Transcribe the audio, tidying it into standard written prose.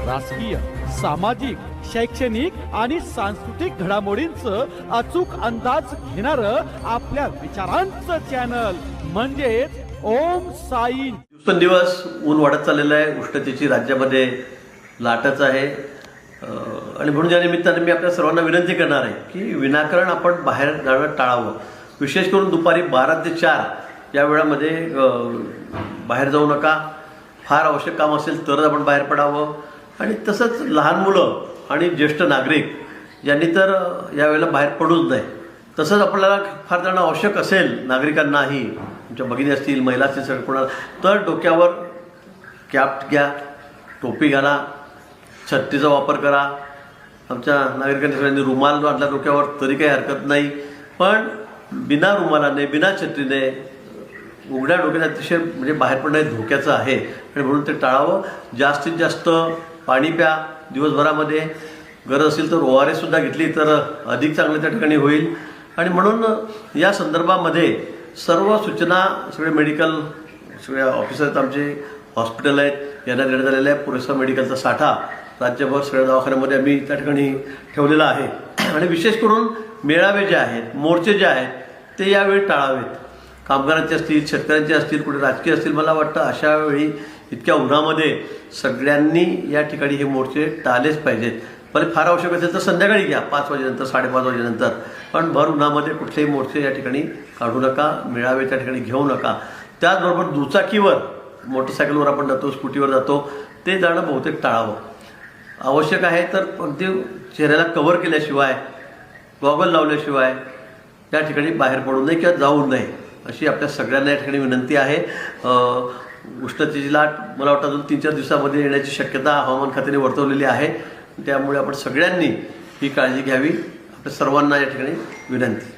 राजकीय, सामाजिक, शैक्षणिक आणि सांस्कृतिक घडामोडींचं अचूक अंदाज घेणारं आपल्या विचारांचं चॅनल म्हणजेच ओम साई। दिवसेंदिवस ऊन वाढत चाललेलं आहे, उष्णतेची राज्यामध्ये लाटच आहे आणि म्हणून या निमित्ताने मी आपल्या सर्वांना विनंती करणार आहे की विनाकारण आपण बाहेर जाणं टाळावं। विशेष करून दुपारी 12 ते 4 या वेळामध्ये बाहेर जाऊ नका। फार आवश्यक काम असेल तरच आपण बाहेर पडावं। आणि तसंच लहान मुलं आणि ज्येष्ठ नागरिक यांनी तर यावेळेला बाहेर पडूच नाही। तसंच आपल्याला फार जाणं आवश्यक असेल नागरिकांनाही, तुमच्या भगिनी असतील, महिला असतील, सगळं कोणाला तर डोक्यावर कॅप घ्या, टोपी घाला, छत्रीचा वापर करा। आमच्या नागरिकांनी सगळ्यांनी रुमाल बांधला डोक्यावर तरी काही हरकत नाही, पण बिना रुमालाने, बिना छत्रीने, उघड्या डोक्याने अतिशय म्हणजे बाहेर पडणं धोक्याचं आहे आणि म्हणून ते टाळावं। जास्तीत जास्त पाणी प्या दिवसभरामध्ये। गरज असेल तर ORS सुद्धा घेतली तर अधिक चांगलं त्या ठिकाणी होईल। आणि म्हणून या संदर्भामध्ये सर्व सूचना सगळे मेडिकल सगळे ऑफिसर आहेत, आमचे हॉस्पिटल आहेत, यांना देण्यात आलेला आहे। पुरेसा मेडिकलचा साठा राज्यभर सगळ्या दवाखान्यामध्ये आम्ही त्या ठिकाणी ठेवलेला आहे। आणि विशेष करून मेळावे जे आहेत, मोर्चे जे आहेत ते यावेळी टाळावेत। कामगारांचे असतील, शेतकऱ्यांचे असतील, कुठे राजकीय असतील, मला वाटतं अशा वेळी इतक्या उन्हामध्ये सगळ्यांनी या ठिकाणी हे मोर्चे टाळलेच पाहिजेत। पण फार आवश्यक असेल तर संध्याकाळी घ्या, 5 वाजेनंतर, 5:30 वाजेनंतर, पण भर उन्हामध्ये कुठलेही मोर्चे या ठिकाणी काढू नका, मेळावे त्या ठिकाणी घेऊ नका। त्याचबरोबर दुचाकीवर, मोटरसायकलवर आपण जातो, स्कूटीवर जातो, ते जाणं बहुतेक टाळावं। आवश्यक आहे तर कोणते चेहऱ्याला कव्हर केल्याशिवाय, गॉगल लावल्याशिवाय त्या ठिकाणी बाहेर पडू नये किंवा जाऊ नये, अशी आपल्या सगळ्यांना या ठिकाणी विनंती आहे। उष्णतेची लाट मला वाटतं अजून 3-4 दिवसामध्ये येण्याची शक्यता हवामान खात्याने वर्तवलेली आहे। त्यामुळे आपण सगळ्यांनी ही काळजी घ्यावी, आपल्या सर्वांना या ठिकाणी विनंती।